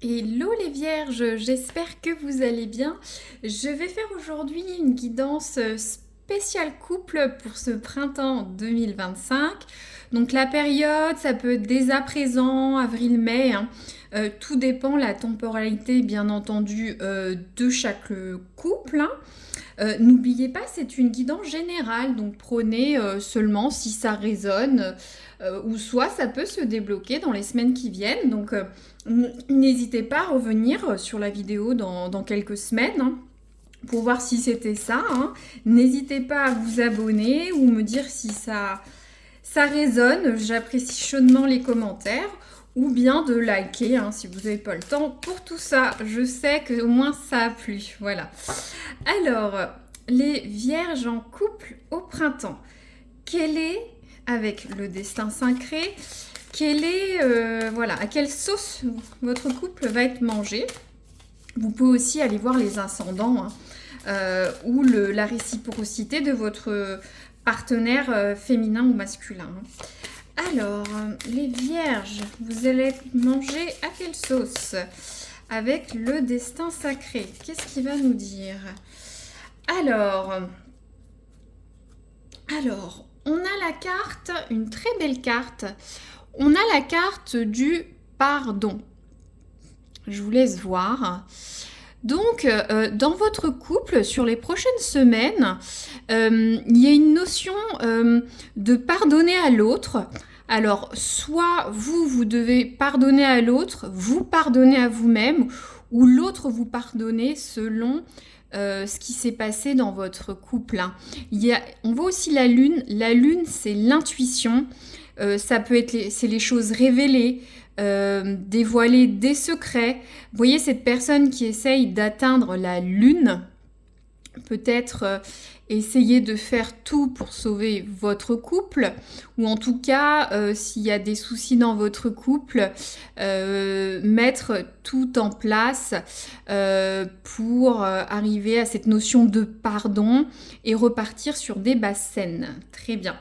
Hello les vierges, j'espère que vous allez bien. Je vais faire aujourd'hui une guidance spéciale couple pour ce printemps 2025. Donc la période, ça peut être dès à présent, avril-mai, hein. Tout dépend la temporalité bien entendu de chaque couple, hein. N'oubliez pas, c'est une guidance générale, donc prenez seulement si ça résonne, ou soit ça peut se débloquer dans les semaines qui viennent. Donc n'hésitez pas à revenir sur la vidéo dans quelques semaines, hein, pour voir si c'était ça, hein. N'hésitez pas à vous abonner ou me dire si ça résonne. J'apprécie chaudement les commentaires. Ou bien de liker, hein, si vous n'avez pas le temps pour tout ça. Je sais qu'au moins ça a plu. Voilà. Alors, les vierges en couple au printemps. Quel est, avec le destin sacré, à quelle sauce votre couple va être mangé? Vous pouvez aussi aller voir les ascendants, hein, ou la réciprocité de votre partenaire féminin ou masculin, hein. Alors, les vierges, vous allez manger à quelle sauce? Avec le destin sacré, qu'est-ce qu'il va nous dire? Alors, on a la carte, une très belle carte. On a la carte du pardon. Je vous laisse voir. Donc, dans votre couple, sur les prochaines semaines, il y a une notion de pardonner à l'autre. Alors, soit vous devez pardonner à l'autre, vous pardonnez à vous-même, ou l'autre vous pardonnez selon ce qui s'est passé dans votre couple, hein. On voit aussi la lune. La lune, c'est l'intuition. Ça peut être c'est les choses révélées, dévoiler des secrets. Vous voyez cette personne qui essaye d'atteindre la lune, peut-être essayer de faire tout pour sauver votre couple, ou en tout cas, s'il y a des soucis dans votre couple, mettre tout en place pour arriver à cette notion de pardon et repartir sur des bases saines. Très bien.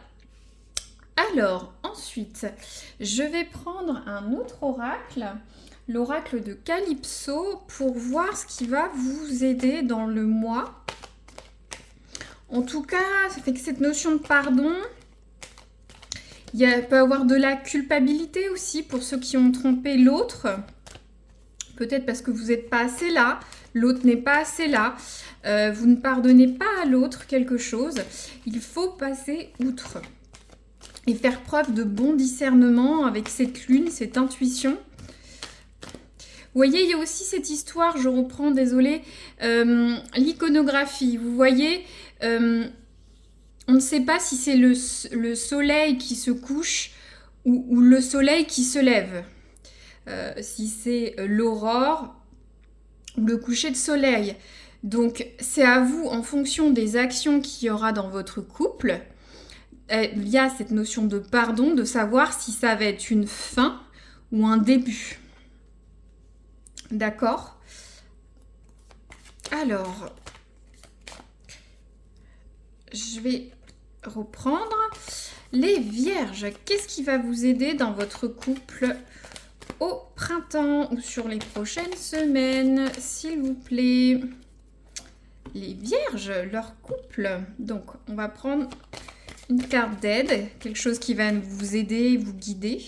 Alors, ensuite, je vais prendre un autre oracle, l'oracle de Calypso, pour voir ce qui va vous aider dans le mois. En tout cas, ça fait que cette notion de pardon, peut y avoir de la culpabilité aussi pour ceux qui ont trompé l'autre. Peut-être parce que vous n'êtes pas assez là, l'autre n'est pas assez là. Vous ne pardonnez pas à l'autre quelque chose. Il faut passer outre et faire preuve de bon discernement avec cette lune, cette intuition. Vous voyez, il y a aussi cette histoire, je reprends, désolée, l'iconographie. Vous voyez, on ne sait pas si c'est le soleil qui se couche ou le soleil qui se lève. Si c'est l'aurore ou le coucher de soleil. Donc, c'est à vous, en fonction des actions qu'il y aura dans votre couple, il y a cette notion de pardon, de savoir si ça va être une fin ou un début. D'accord? Alors, je vais reprendre. Les vierges, qu'est-ce qui va vous aider dans votre couple au printemps ou sur les prochaines semaines, s'il vous plaît? Les vierges, leur couple. Donc, on va prendre une carte d'aide, quelque chose qui va vous aider, vous guider.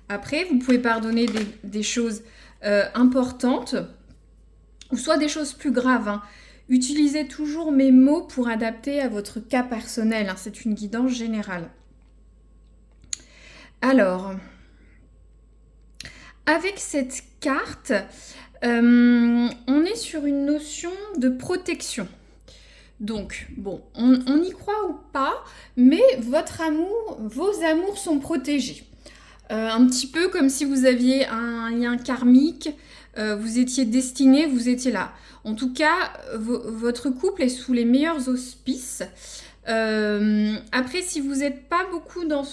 Après, vous pouvez pardonner des choses importantes ou soit des choses plus graves, hein. Utilisez toujours mes mots pour adapter à votre cas personnel, hein. C'est une guidance générale. Alors, avec cette carte, on est sur une notion de protection. Donc, bon, on y croit ou pas, mais vos amours sont protégés. Un petit peu comme si vous aviez un lien karmique, vous étiez destiné, vous étiez là. En tout cas, votre couple est sous les meilleurs auspices. Après, si vous n'êtes pas beaucoup dans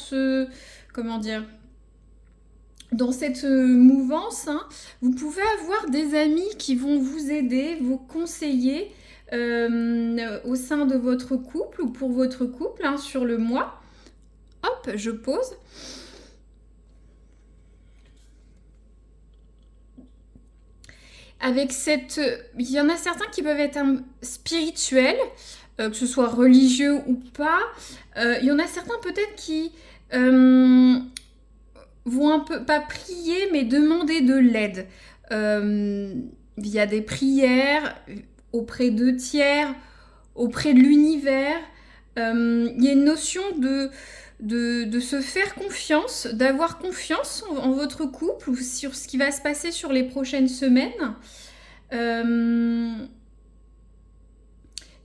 dans cette mouvance, hein, vous pouvez avoir des amis qui vont vous aider, vous conseiller au sein de votre couple ou pour votre couple, hein, sur le mois. Hop, je pose. avec cette... Il y en a certains qui peuvent être spirituels, que ce soit religieux ou pas. Il y en a certains peut-être qui vont un peu, pas prier, mais demander de l'aide. Via des prières, auprès de tiers, auprès de l'univers. Il y a une notion de se faire confiance, d'avoir confiance en votre couple ou sur ce qui va se passer sur les prochaines semaines. Il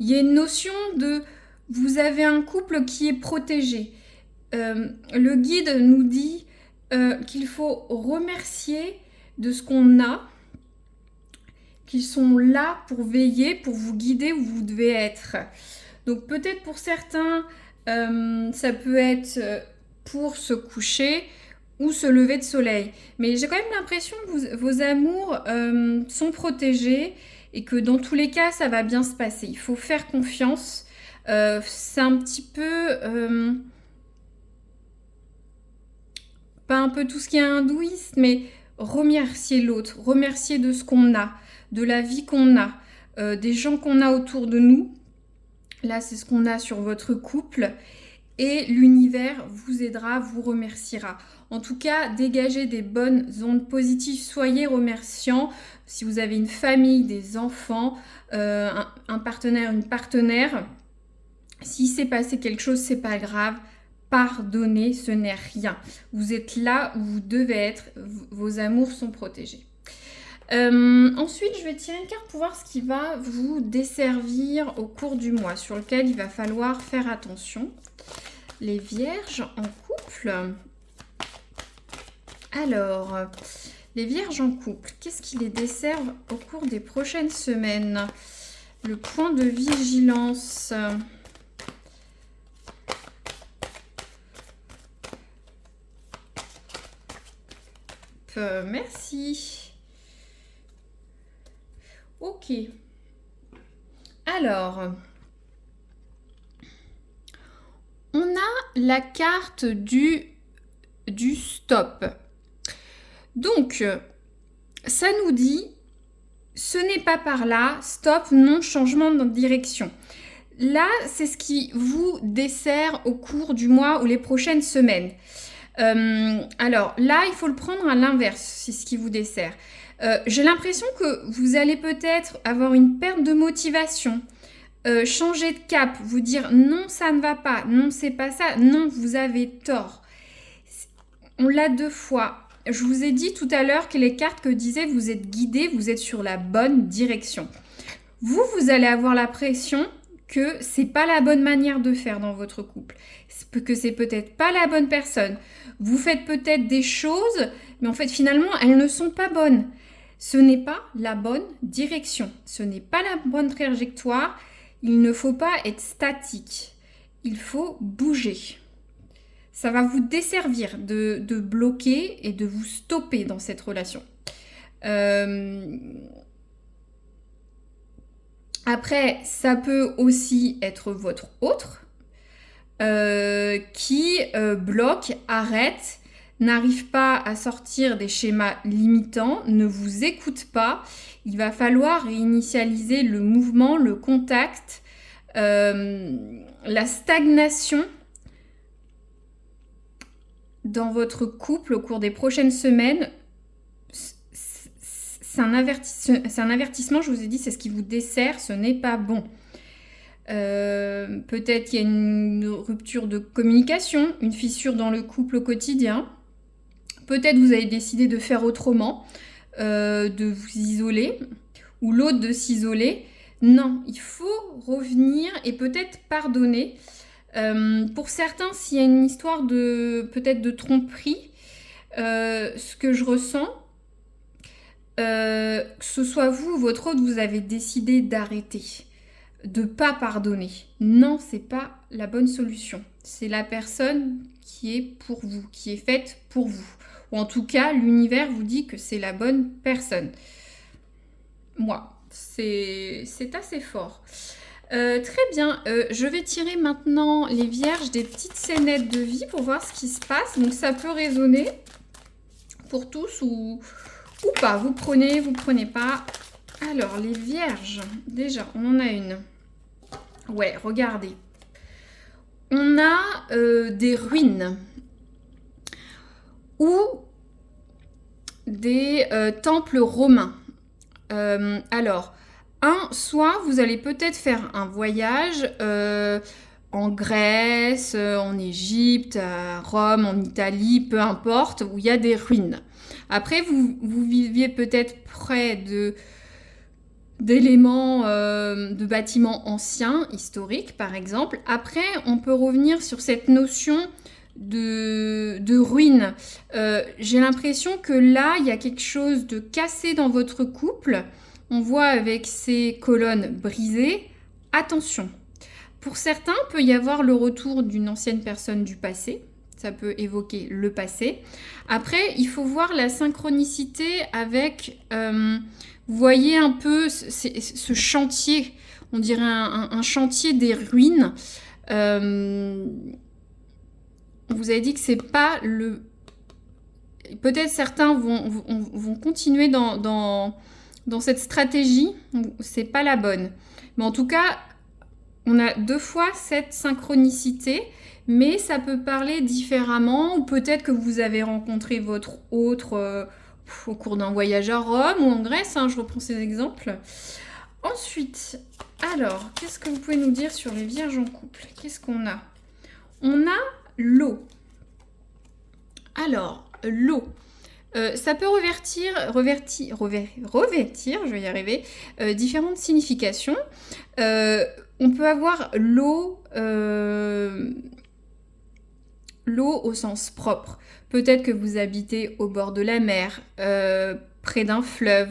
y a une notion de... Vous avez un couple qui est protégé. Le guide nous dit qu'il faut remercier de ce qu'on a, qu'ils sont là pour veiller, pour vous guider où vous devez être. Donc peut-être pour certains, ça peut être pour se coucher ou se lever de soleil. Mais j'ai quand même l'impression que vos amours sont protégés et que dans tous les cas, ça va bien se passer. Il faut faire confiance. C'est un petit peu... pas un peu tout ce qui est hindouiste, mais remercier l'autre, remercier de ce qu'on a, de la vie qu'on a, des gens qu'on a autour de nous. Là, c'est ce qu'on a sur votre couple. Et l'univers vous aidera, vous remerciera. En tout cas, dégagez des bonnes ondes positives. Soyez remerciants. Si vous avez une famille, des enfants, un partenaire, une partenaire, si s'est passé quelque chose, c'est pas grave. Pardonnez, ce n'est rien. Vous êtes là où vous devez être. Vos amours sont protégés. Ensuite, je vais tirer une carte pour voir ce qui va vous desservir au cours du mois, sur lequel il va falloir faire attention. Les vierges en couple. Alors, les vierges en couple, qu'est-ce qui les desserve au cours des prochaines semaines? Le point de vigilance. Merci. Ok. Alors, on a la carte du stop. Donc, ça nous dit, ce n'est pas par là, stop, non, changement de direction. Là, c'est ce qui vous dessert au cours du mois ou les prochaines semaines. Alors là, il faut le prendre à l'inverse, c'est ce qui vous dessert. J'ai l'impression que vous allez peut-être avoir une perte de motivation, changer de cap, vous dire non, ça ne va pas, non, c'est pas ça, non, vous avez tort. On l'a 2 fois. Je vous ai dit tout à l'heure que les cartes que disaient vous êtes guidé, vous êtes sur la bonne direction. Vous allez avoir l'impression que c'est pas la bonne manière de faire dans votre couple, que c'est peut-être pas la bonne personne. Vous faites peut-être des choses, mais en fait finalement elles ne sont pas bonnes. Ce n'est pas la bonne direction, ce n'est pas la bonne trajectoire. Il ne faut pas être statique, il faut bouger. Ça va vous desservir de bloquer et de vous stopper dans cette relation. Après, ça peut aussi être votre autre qui bloque, arrête, n'arrive pas à sortir des schémas limitants, ne vous écoute pas. Il va falloir réinitialiser le mouvement, le contact, la stagnation dans votre couple au cours des prochaines semaines. C'est un avertissement, je vous ai dit, c'est ce qui vous dessert, ce n'est pas bon. Peut-être qu'il y a une rupture de communication, une fissure dans le couple au quotidien. Peut-être vous avez décidé de faire autrement, de vous isoler, ou l'autre de s'isoler. Non, il faut revenir et peut-être pardonner. Pour certains, s'il y a une histoire peut-être de tromperie, ce que je ressens, que ce soit vous ou votre autre, vous avez décidé d'arrêter, de ne pas pardonner. Non, c'est pas la bonne solution. C'est la personne qui est pour vous, qui est faite pour vous. Ou en tout cas, l'univers vous dit que c'est la bonne personne. Moi, c'est assez fort. Très bien, je vais tirer maintenant les vierges des petites scénettes de vie pour voir ce qui se passe. Donc ça peut résonner pour tous ou pas. Vous prenez pas. Alors, les vierges, déjà, on en a une. Ouais, regardez. On a des ruines ou des temples romains. Alors, soit vous allez peut-être faire un voyage en Grèce, en Égypte, à Rome, en Italie, peu importe, où il y a des ruines. Après, vous viviez peut-être près d'éléments, de bâtiments anciens, historiques par exemple. Après, on peut revenir sur cette notion de ruines. J'ai l'impression que là, il y a quelque chose de cassé dans votre couple. On voit avec ces colonnes brisées. Attention. Pour certains, il peut y avoir le retour d'une ancienne personne du passé. Ça peut évoquer le passé. Après, il faut voir la synchronicité avec... vous voyez un peu ce chantier, on dirait un chantier des ruines. Vous avez dit que c'est pas le... Peut-être certains vont continuer dans cette stratégie, c'est pas la bonne. Mais en tout cas, on a 2 fois cette synchronicité, mais ça peut parler différemment, ou peut-être que vous avez rencontré votre autre au cours d'un voyage à Rome ou en Grèce, hein, je reprends ces exemples. Ensuite, alors, qu'est-ce que vous pouvez nous dire sur les vierges en couple? Qu'est-ce qu'on a? On a l'eau. Alors, l'eau. Ça peut revêtir, je vais y arriver, différentes significations. On peut avoir l'eau au sens propre. Peut-être que vous habitez au bord de la mer, près d'un fleuve,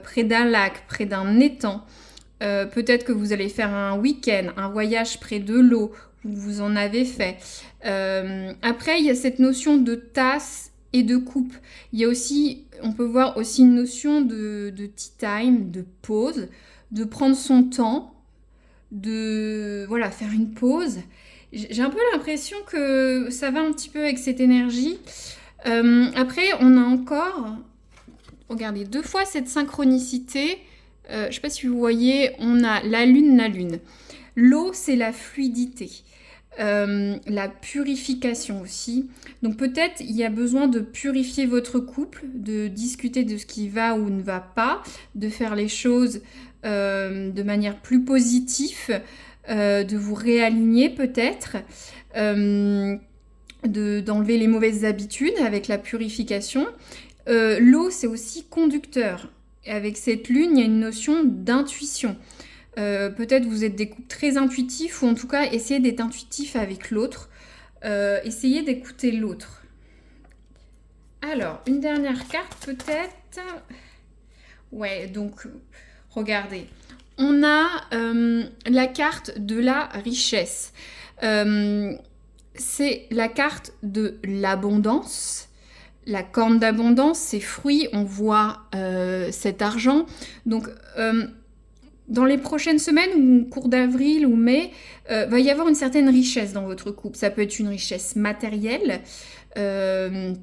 près d'un lac, près d'un étang. Peut-être que vous allez faire un week-end, un voyage près de l'eau, où vous en avez fait. Après, il y a cette notion de tasse et de coupe. Il y a aussi, on peut voir aussi une notion de tea time, de pause, de prendre son temps, de voilà, faire une pause. J'ai un peu l'impression que ça va un petit peu avec cette énergie. Après, on a encore, regardez, 2 fois cette synchronicité. Je ne sais pas si vous voyez, on a la lune. L'eau, c'est la fluidité. La purification aussi. Donc peut-être il y a besoin de purifier votre couple, de discuter de ce qui va ou ne va pas, de faire les choses de manière plus positive, de vous réaligner peut-être, d'enlever les mauvaises habitudes avec la purification. L'eau, c'est aussi conducteur. Et avec cette lune, il y a une notion d'intuition. Peut-être vous êtes des couples très intuitifs, ou en tout cas essayez d'être intuitif avec l'autre, essayez d'écouter l'autre. Alors, une dernière carte peut-être. Ouais, donc regardez, on a la carte de la richesse. C'est la carte de l'abondance. La corne d'abondance, c'est fruits, on voit cet argent. Donc dans les prochaines semaines ou au cours d'avril ou mai, va y avoir une certaine richesse dans votre couple. Ça peut être une richesse matérielle. Vous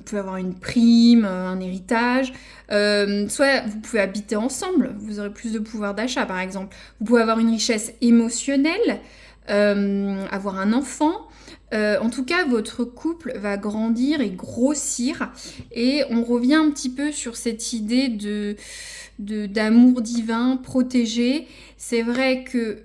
pouvez avoir une prime, un héritage. Soit vous pouvez habiter ensemble. Vous aurez plus de pouvoir d'achat, par exemple. Vous pouvez avoir une richesse émotionnelle, avoir un enfant. En tout cas, votre couple va grandir et grossir. Et on revient un petit peu sur cette idée d'amour divin, protégé. C'est vrai que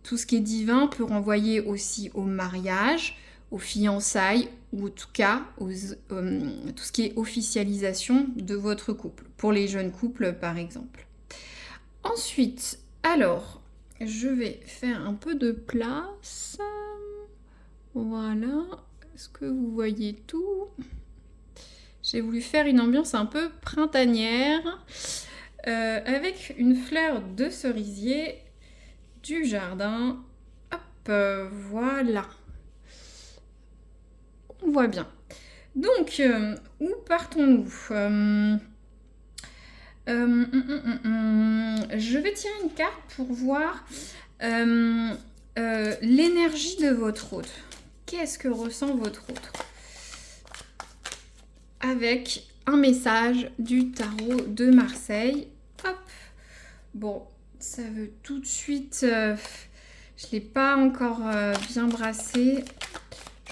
tout ce qui est divin peut renvoyer aussi au mariage, aux fiançailles, ou en tout cas tout ce qui est officialisation de votre couple, pour les jeunes couples par exemple. Ensuite, alors, je vais faire un peu de place. Voilà, est-ce que vous voyez tout? J'ai voulu faire une ambiance un peu printanière, avec une fleur de cerisier du jardin. Hop, voilà. On voit bien. Donc, où partons-nous? Je vais tirer une carte pour voir l'énergie de votre hôte. Qu'est-ce que ressent votre autre avec un message du tarot de Marseille. Hop. Bon, ça veut tout de suite... je ne l'ai pas encore bien brassé.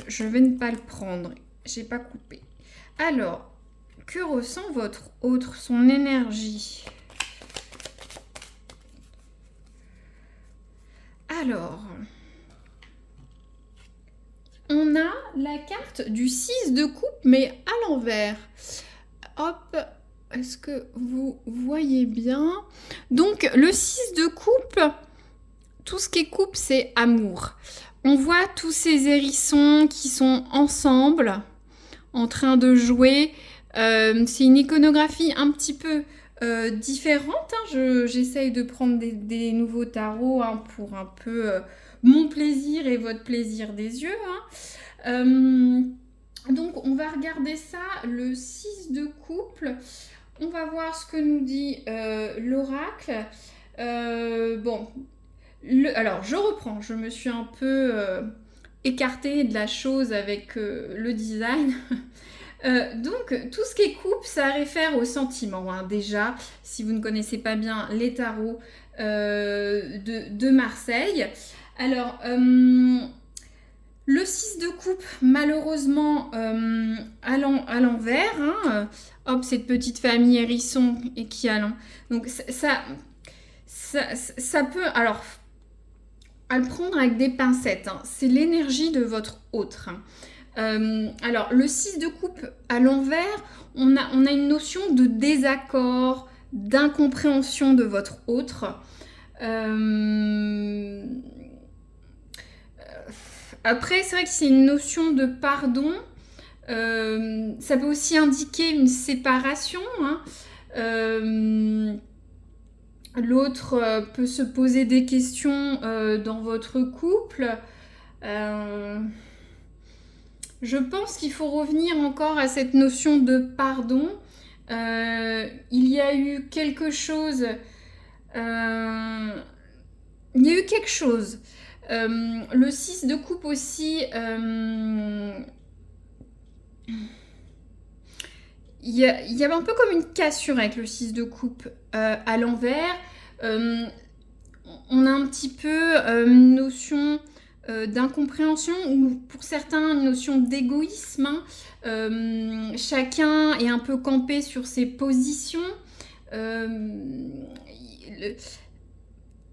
Je vais ne pas le prendre. J'ai pas coupé. Alors, que ressent votre autre, son énergie? Alors, on a la carte du 6 de coupe, mais à l'envers. Hop, est-ce que vous voyez bien? Donc, le 6 de coupe, tout ce qui est coupe, c'est amour. On voit tous ces hérissons qui sont ensemble, en train de jouer. C'est une iconographie un petit peu différente. Hein. J'essaye de prendre des nouveaux tarots hein, pour un peu mon plaisir et votre plaisir des yeux. Hein. Donc, on va regarder ça, le 6 de couple. On va voir ce que nous dit l'oracle. Bon, alors, je reprends. Je me suis un peu écartée de la chose avec le design. Donc, tout ce qui est couple, ça réfère aux sentiments. Hein, déjà, si vous ne connaissez pas bien les tarots de Marseille. Alors, le 6 de coupe, malheureusement, à l'envers. Hein, hop, cette petite famille hérisson et qui allant. Donc, ça peut... Alors, à le prendre avec des pincettes. Hein, c'est l'énergie de votre autre. Hein. Alors, le 6 de coupe à l'envers, on a une notion de désaccord, d'incompréhension de votre autre. Après, c'est vrai que c'est une notion de pardon. Ça peut aussi indiquer une séparation. Hein. L'autre peut se poser des questions dans votre couple. Je pense qu'il faut revenir encore à cette notion de pardon. Il y a eu quelque chose. Le 6 de coupe aussi. Il y avait un peu comme une cassure avec le 6 de coupe à l'envers. On a un petit peu une notion d'incompréhension ou pour certains une notion d'égoïsme. Hein. Chacun est un peu campé sur ses positions. Il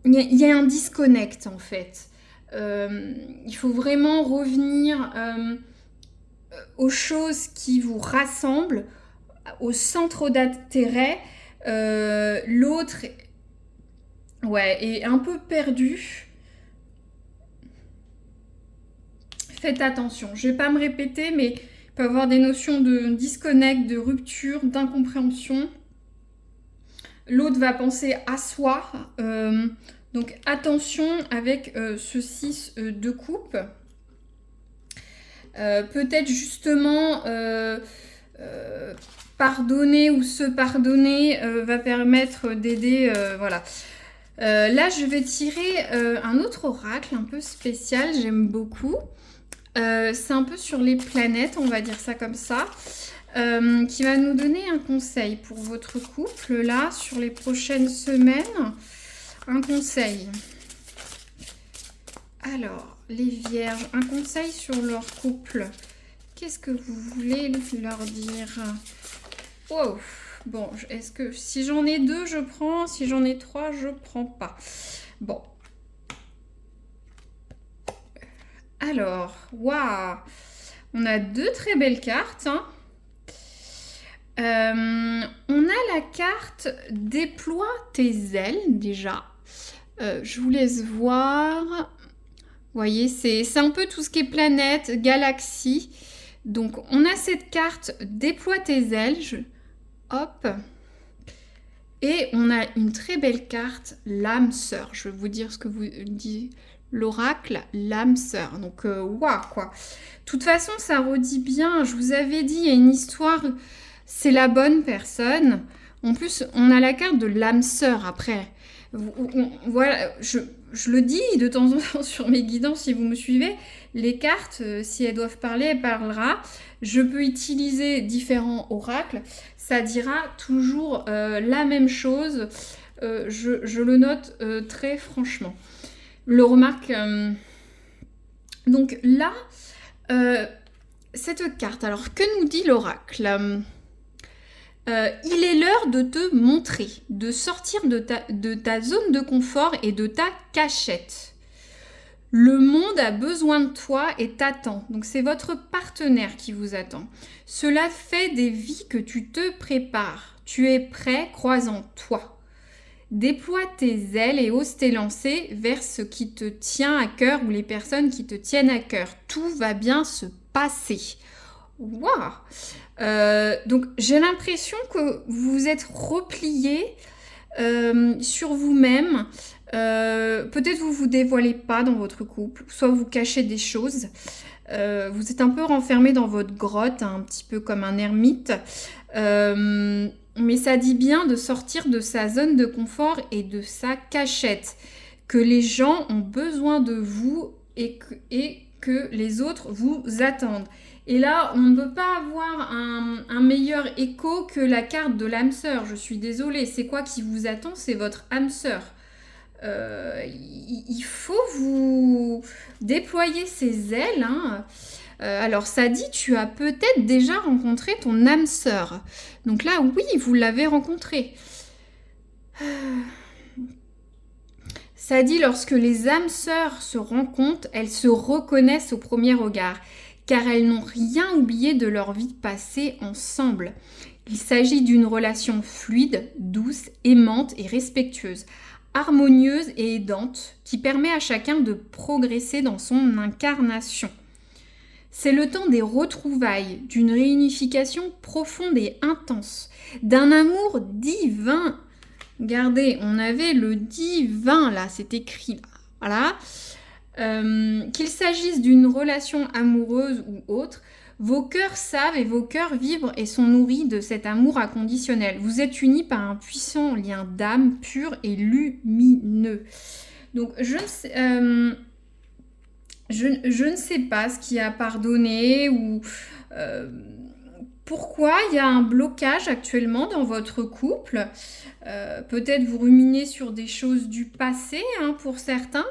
y a un disconnect en fait. Il faut vraiment revenir aux choses qui vous rassemblent, au centre d'intérêt. L'autre est un peu perdu. Faites attention, je ne vais pas me répéter, mais il peut y avoir des notions de disconnect, de rupture, d'incompréhension. L'autre va penser à soi. Donc attention avec ce 6 de coupe. Peut-être justement pardonner ou se pardonner va permettre d'aider. Voilà. Là, je vais tirer un autre oracle un peu spécial, j'aime beaucoup. C'est un peu sur les planètes, on va dire ça comme ça, qui va nous donner un conseil pour votre couple, là, sur les prochaines semaines. Un conseil. Alors, les vierges, un conseil sur leur couple. Qu'est-ce que vous voulez leur dire? Wow. Bon, est-ce que si j'en ai 2, je prends. Si j'en ai 3, je prends pas. Bon. Alors, waouh. On a 2 très belles cartes. Hein. On a la carte Déploie tes ailes, déjà. Je vous laisse voir. Vous voyez, c'est un peu tout ce qui est planète, galaxie. Donc, on a cette carte Déploie tes ailes. Hop. Et on a une très belle carte, l'âme sœur. Je vais vous dire ce que vous dit l'oracle, l'âme sœur. Donc, waouh, quoi. De toute façon, ça redit bien. Je vous avais dit, il y a une histoire, c'est la bonne personne. En plus, on a la carte de l'âme sœur après. Voilà, je le dis de temps en temps sur mes guidances si vous me suivez. Les cartes, si elles doivent parler, elles parlera. Je peux utiliser différents oracles. Ça dira toujours la même chose. Je le note très franchement. Le remarque. Donc là, cette carte, alors que nous dit l'oracle ? Il est l'heure de te montrer, de sortir de ta zone de confort et de ta cachette. Le monde a besoin de toi et t'attend. Donc c'est votre partenaire qui vous attend. Cela fait des vies que tu te prépares. Tu es prêt, crois en toi. Déploie tes ailes et ose t'élancer vers ce qui te tient à cœur ou les personnes qui te tiennent à cœur. Tout va bien se passer. Waouh! Donc j'ai l'impression que vous vous êtes replié sur vous-même. Peut-être vous vous dévoilez pas dans votre couple, soit vous cachez des choses. Vous êtes un peu renfermé dans votre grotte, un petit peu comme un ermite. Mais ça dit bien de sortir de sa zone de confort et de sa cachette. Que les gens ont besoin de vous et que les autres vous attendent. Et là, on ne peut pas avoir un meilleur écho que la carte de l'âme sœur. Je suis désolée, c'est quoi qui vous attend? C'est votre âme sœur. Il faut vous déployer ses ailes. Hein. Alors ça dit, tu as peut-être déjà rencontré ton âme sœur. Donc là, oui, vous l'avez rencontrée. Ça dit, lorsque les âmes sœurs se rencontrent, elles se reconnaissent au premier regard, car elles n'ont rien oublié de leur vie passée ensemble. Il s'agit d'une relation fluide, douce, aimante et respectueuse, harmonieuse et aidante, qui permet à chacun de progresser dans son incarnation. C'est le temps des retrouvailles, d'une réunification profonde et intense, d'un amour divin. Regardez, on avait le divin là, c'est écrit là. Voilà. Qu'il s'agisse d'une relation amoureuse ou autre, vos cœurs savent et vos cœurs vibrent et sont nourris de cet amour inconditionnel. Vous êtes unis par un puissant lien d'âme pur et lumineux. Donc, je ne sais pas ce qui a pardonné ou pourquoi il y a un blocage actuellement dans votre couple. Peut-être vous ruminez sur des choses du passé pour certains.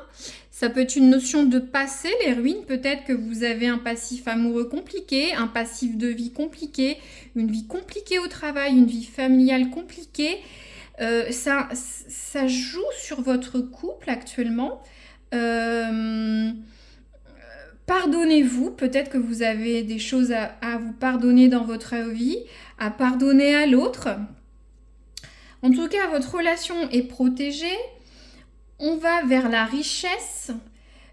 Ça peut être une notion de passé, les ruines. Peut-être que vous avez un passif amoureux compliqué, un passif de vie compliqué, une vie compliquée au travail, une vie familiale compliquée. Ça joue sur votre couple actuellement. Pardonnez-vous. Peut-être que vous avez des choses à vous pardonner dans votre vie, à pardonner à l'autre. En tout cas, votre relation est protégée. On va vers la richesse,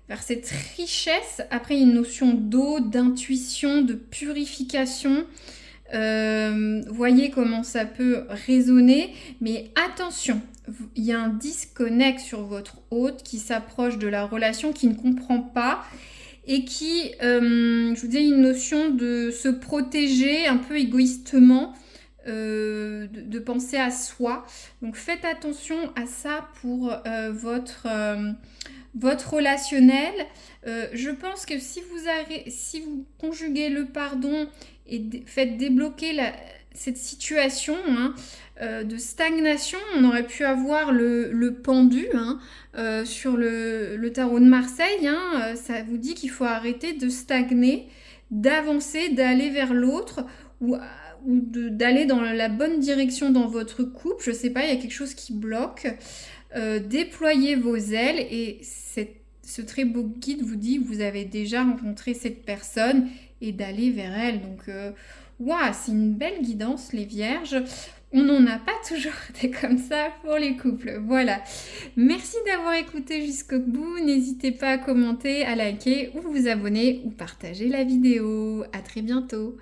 vers cette richesse. Après, une notion d'eau, d'intuition, de purification. Voyez comment ça peut résonner. Mais attention, il y a un disconnect sur votre hôte qui s'approche de la relation, qui ne comprend pas et qui, je vous dis, une notion de se protéger un peu égoïstement. De penser à soi. Donc faites attention à ça pour votre relationnel. Je pense que si vous conjuguez le pardon et faites débloquer cette situation de stagnation, on aurait pu avoir le pendu sur le tarot de Marseille. Ça vous dit qu'il faut arrêter de stagner, d'avancer, d'aller vers l'autre ou d'aller dans la bonne direction dans votre couple. Je sais pas, il y a quelque chose qui bloque. Déployez vos ailes et ce très beau guide vous dit que vous avez déjà rencontré cette personne et d'aller vers elle. Donc, c'est une belle guidance, les vierges. On n'en a pas toujours été comme ça pour les couples. Voilà. Merci d'avoir écouté jusqu'au bout. N'hésitez pas à commenter, à liker ou vous abonner ou partager la vidéo. À très bientôt.